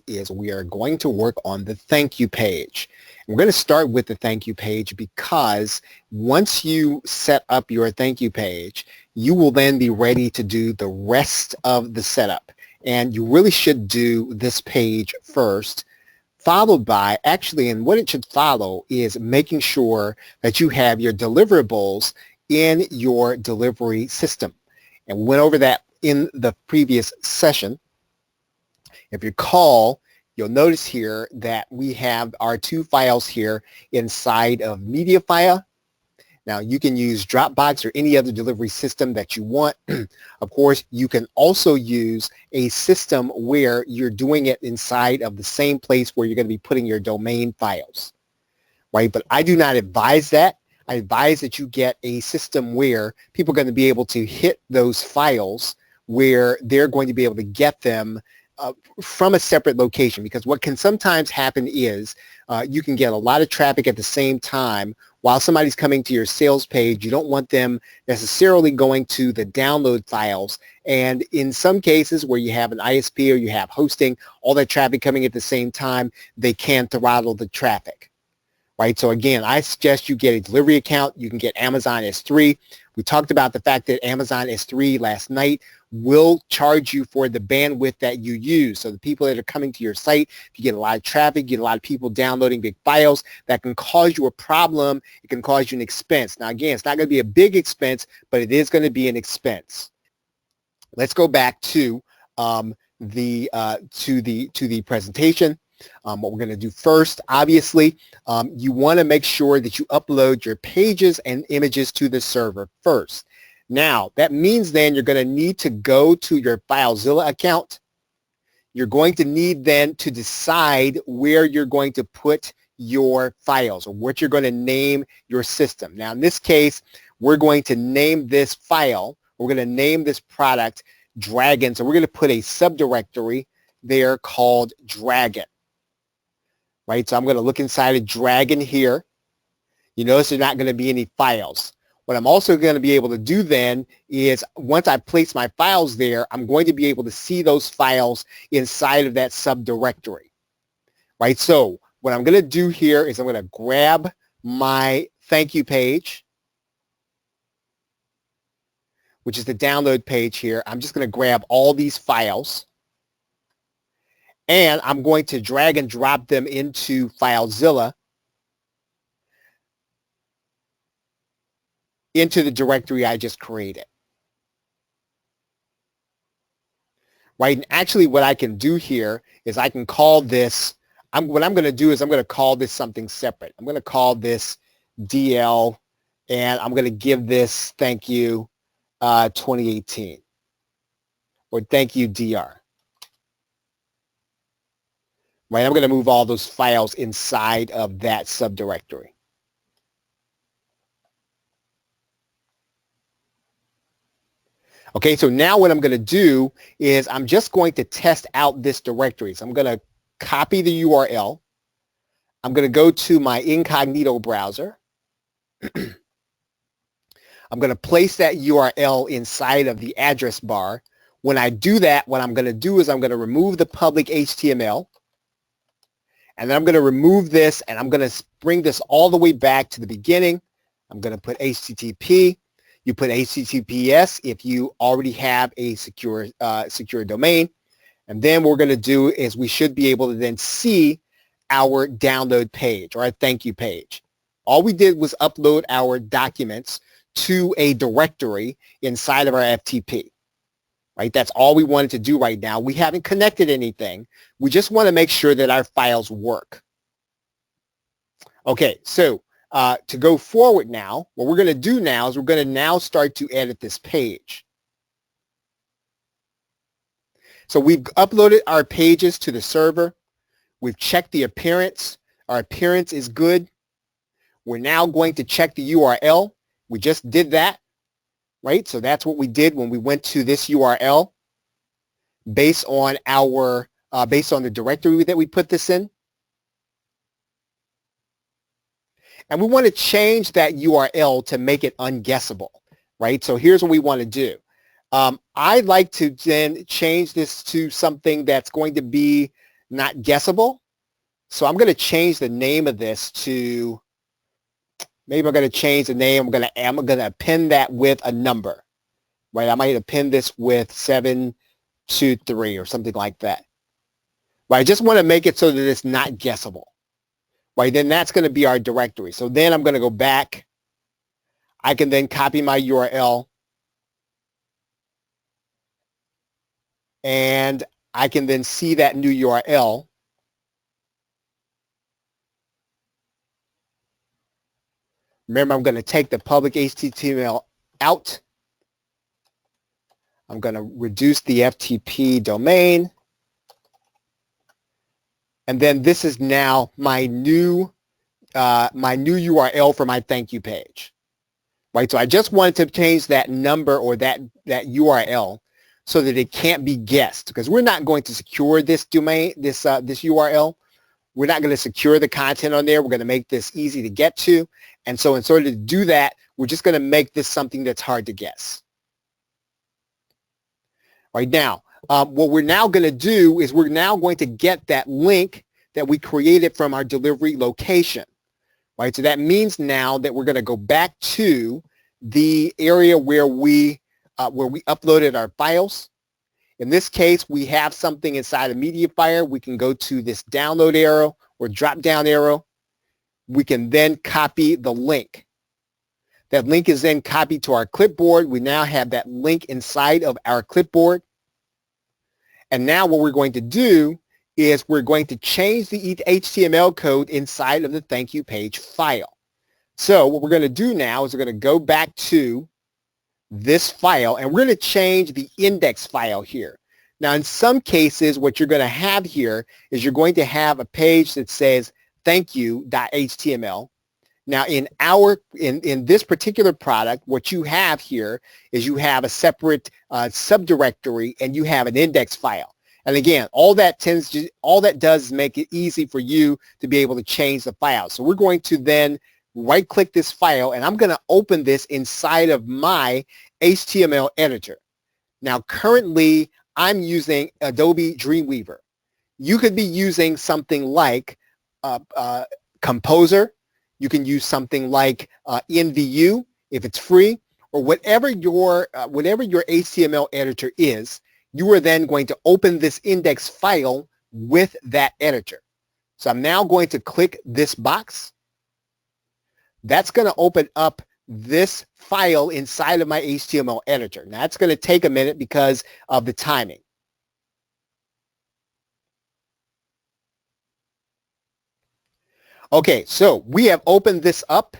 is we are going to work on the thank you page. We're going to start with the thank you page because once you set up your thank you page, you will then be ready to do the rest of the setup. And you really should do this page first, followed by, actually, and what it should follow is making sure that you have your deliverables in your delivery system. And we went over that in the previous session. If you recall, you'll notice here that we have our two files here inside of media file. Now you can use Dropbox or any other delivery system that you want. Of course, you can also use a system where you're doing it inside of the same place where you're going to be putting your domain files, right? But I do not advise that. I advise that you get a system where people are going to be able to hit those files where they're going to be able to get them from a separate location, because what can sometimes happen is you can get a lot of traffic at the same time while somebody's coming to your sales page. You don't want them necessarily going to the download files, and in some cases where you have an ISP or you have hosting, all that traffic coming at the same time, they can throttle the traffic. Right? So again, I suggest you get a delivery account. You can get Amazon S3. We talked about the fact that Amazon S3 last night will charge you for the bandwidth that you use. So the people that are coming to your site, if you get a lot of traffic, you get a lot of people downloading big files, that can cause you a problem. It can cause you an expense. Now again, it's not going to be a big expense, but it is going to be an expense. Let's go back to the presentation. What we're going to do first, obviously, you want to make sure that you upload your pages and images to the server first. Now, that means then you're going to need to go to your FileZilla account. You're going to need then to decide where you're going to put your files or what you're going to name your system. Now, in this case, we're going to name this file, we're going to name this product Dragon. So we're going to put a subdirectory there called Dragon. Right, so I'm going to look inside of Dragon here. You notice there's not going to be any files. What I'm also going to be able to do then is once I place my files there, I'm going to be able to see those files inside of that subdirectory. Right, so what I'm going to do here is I'm going to grab my thank you page, which is the download page here. I'm just going to grab all these files. And I'm going to drag and drop them into FileZilla, into the directory I just created. Right, and actually what I can do here is I can call this, what I'm going to do is I'm going to call this something separate. I'm going to call this DL, and I'm going to give this thank you 2018, or thank you DR. Right, I'm going to move all those files inside of that subdirectory. Okay, so now what I'm going to do is I'm just going to test out this directory. So I'm going to copy the URL. I'm going to go to my incognito browser. I'm going to place that URL inside of the address bar. When I do that, what I'm going to do is I'm going to remove the public HTML. And then I'm going to remove this, and I'm going to bring this all the way back to the beginning. I'm going to put HTTP. You put HTTPS if you already have a secure domain. And then what we're going to do is we should be able to then see our download page or our thank you page. All we did was upload our documents to a directory inside of our FTP. Right? That's all we wanted to do right now. We haven't connected anything. We just want to make sure that our files work. Okay, so to go forward now, what we're going to do now is we're going to now start to edit this page. So we've uploaded our pages to the server. We've checked the appearance. Our appearance is good. We're now going to check the URL. We just did that. Right? So that's what we did when we went to this URL based on the directory that we put this in. And we want to change that URL to make it unguessable, right? So here's what we want to do. I'd like to then change this to something that's going to be not guessable. So I'm going to change the name of this to, maybe I'm going to change the name. I'm going to append that with a number, right? I might append this with 723 or something like that. But I just want to make it so that it's not guessable, right? Then that's going to be our directory. So then I'm going to go back. I can then copy my URL, and I can then see that new URL. Remember, I'm going to take the public HTML out. I'm going to reduce the FTP domain. And then this is now my new URL for my thank you page. Right? So I just wanted to change that number or that URL so that it can't be guessed, because we're not going to secure this domain, this URL. We're not going to secure the content on there. We're going to make this easy to get to. And so in order to do that, we're just going to make this something that's hard to guess. Right now, what we're now going to do is we're now going to get that link that we created from our delivery location. Right? So that means now that we're going to go back to the area where we uploaded our files. In this case, we have something inside of MediaFire. We can go to this download arrow or drop down arrow. We can then copy the link. That link is then copied to our clipboard. We now have that link inside of our clipboard. And now what we're going to do is we're going to change the HTML code inside of the thank you page file. So what we're going to do now is we're going to go back to this file, and we're going to change the index file here. Now, in some cases, what you're going to have here is you're going to have a page that says thank you.html. Now, in this particular product, what you have here is you have a separate subdirectory, and you have an index file. And again, all that does is make it easy for you to be able to change the file. So we're going to then right-click this file, and I'm going to open this inside of my HTML editor. Now, currently, I'm using Adobe Dreamweaver. You could be using something like Composer. You can use something like NVU if it's free, or whatever your HTML editor is. You are then going to open this index file with that editor. So I'm now going to click this box. That's going to open up this file inside of my HTML editor. Now that's going to take a minute because of the timing. Okay, so we have opened this up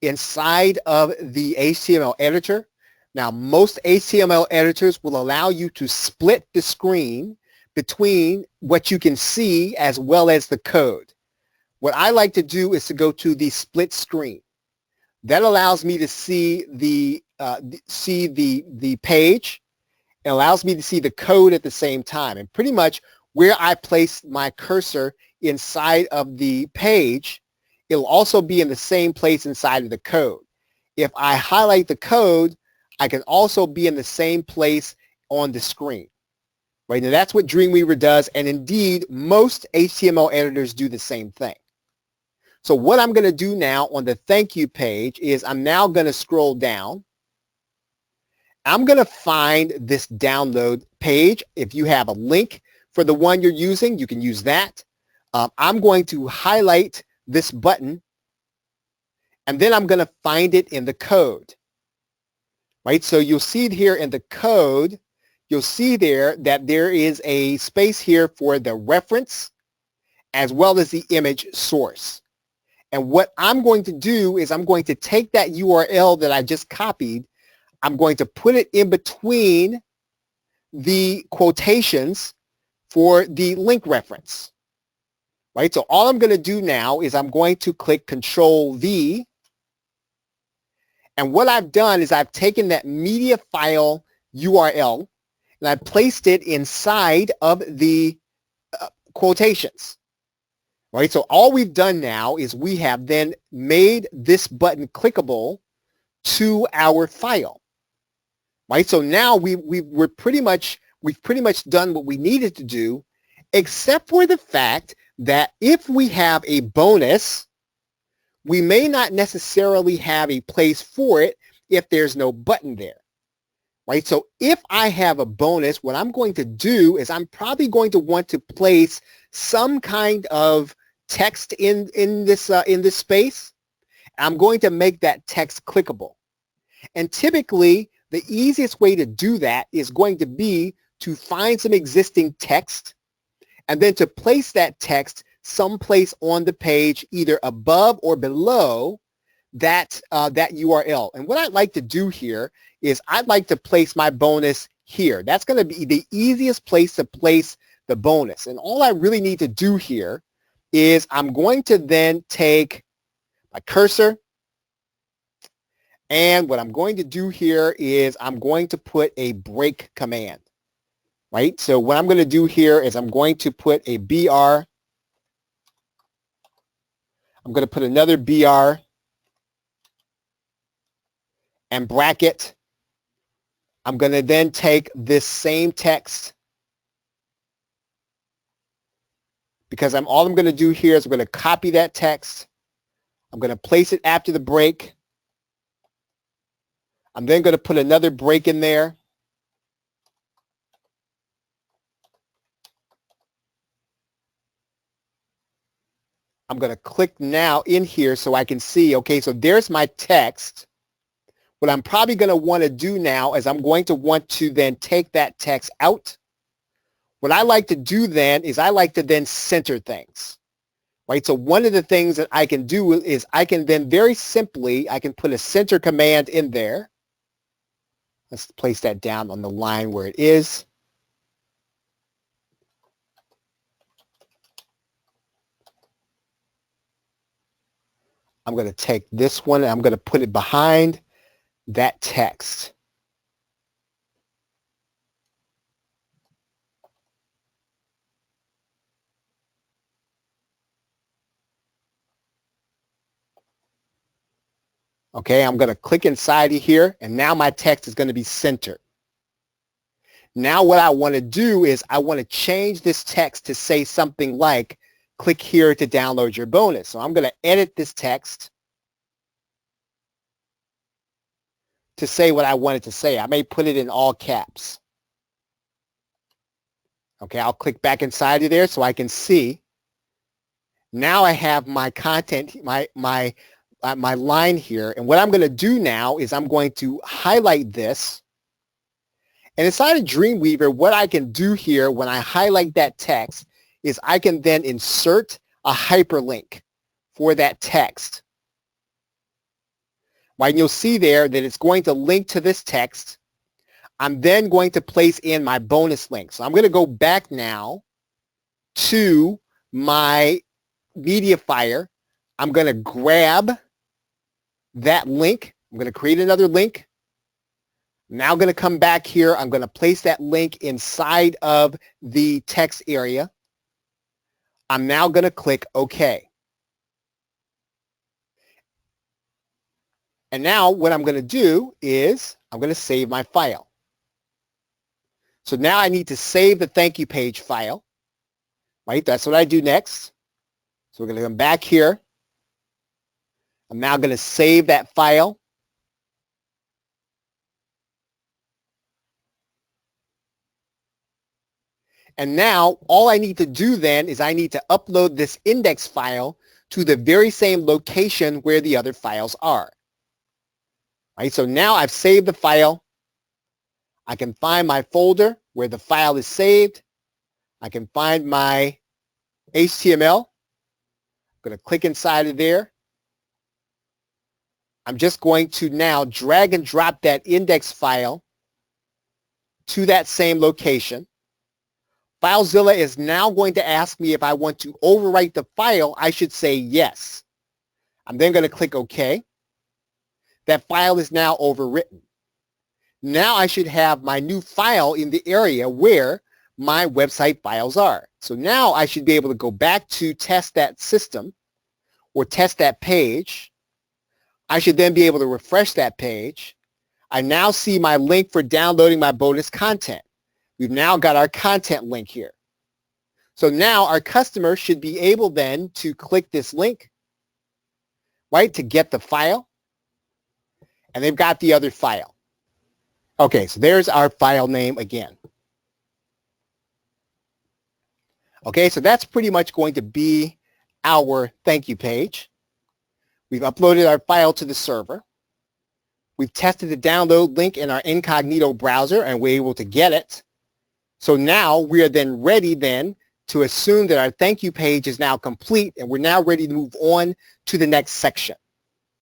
inside of the HTML editor. Now, most HTML editors will allow you to split the screen between what you can see as well as the code. What I like to do is to go to the split screen. That allows me to see the page. It allows me to see the code at the same time. And pretty much where I place my cursor inside of the page, it'll also be in the same place inside of the code. If I highlight the code, I can also be in the same place on the screen. Right? Now that's what Dreamweaver does, and indeed most HTML editors do the same thing. So what I'm going to do now on the thank you page is I'm now going to scroll down. I'm going to find this download page. If you have a link for the one you're using, you can use that. I'm going to highlight this button, and then I'm going to find it in the code. Right? So you'll see it here in the code. You'll see there that there is a space here for the reference as well as the image source. And what I'm going to do is I'm going to take that URL that I just copied. I'm going to put it in between the quotations for the link reference. Right? So all I'm going to do now is I'm going to click Control V. And what I've done is I've taken that media file URL and I placed it inside of the quotations. Right? So all we've done now is we have then made this button clickable to our file. Right? So now we've pretty much done what we needed to do, except for the fact that if we have a bonus, we may not necessarily have a place for it if there's no button there, right? So if I have a bonus, what I'm going to do is I'm probably going to want to place some kind of text in this space. I'm going to make that text clickable. And typically, the easiest way to do that is going to be to find some existing text and then to place that text someplace on the page, either above or below that URL. And what I'd like to do here is I'd like to place my bonus here. That's going to be the easiest place to place the bonus. And all I really need to do here is I'm going to then take my cursor, and what I'm going to do here is I'm going to put a break command, right? So what I'm going to do here is I'm going to put a BR. I'm going to put another BR and bracket. I'm going to then take this same text, because all I'm going to do here is I'm going to copy that text. I'm going to place it after the break. I'm then going to put another break in there. I'm going to click now in here so I can see, okay, so there's my text. What I'm probably going to want to do now is I'm going to want to then take that text out. What I like to do then is I like to then center things, right? So one of the things that I can do is I can then very simply, I can put a center command in there. Let's place that down on the line where it is. I'm going to take this one and I'm going to put it behind that text. Okay, I'm going to click inside of here, and now my text is going to be centered. Now what I want to do is I want to change this text to say something like, click here to download your bonus. So I'm going to edit this text to say what I want it to say. I may put it in all caps. Okay, I'll click back inside of there so I can see. Now I have my content, my line here, and what I'm going to do now is I'm going to highlight this. And inside of Dreamweaver, what I can do here when I highlight that text is I can then insert a hyperlink for that text. Right, and you'll see there that it's going to link to this text. I'm then going to place in my bonus link. So I'm going to go back now to my Mediafire. I'm going to grab that link. I'm going to create another link. Now I'm going to come back here. I'm going to place that link inside of the text area. I'm now going to click OK. And now what I'm going to do is I'm going to save my file. So now I need to save the thank you page file. Right? That's what I do next. So we're going to come back here. I'm now going to save that file. And now all I need to do then is I need to upload this index file to the very same location where the other files are. Right? So now I've saved the file. I can find my folder where the file is saved. I can find my HTML. I'm going to click inside of there. I'm just going to now drag and drop that index file to that same location. FileZilla is now going to ask me if I want to overwrite the file. I should say yes. I'm then going to click OK. That file is now overwritten. Now I should have my new file in the area where my website files are. So now I should be able to go back to test that system or test that page. I should then be able to refresh that page. I now see my link for downloading my bonus content. We've now got our content link here. So now our customer should be able then to click this link, right, to get the file, and they've got the other file. Okay, so there's our file name again. Okay, so that's pretty much going to be our thank you page. We've uploaded our file to the server. We've tested the download link in our incognito browser and we're able to get it. So now we are then ready then to assume that our thank you page is now complete and we're now ready to move on to the next section.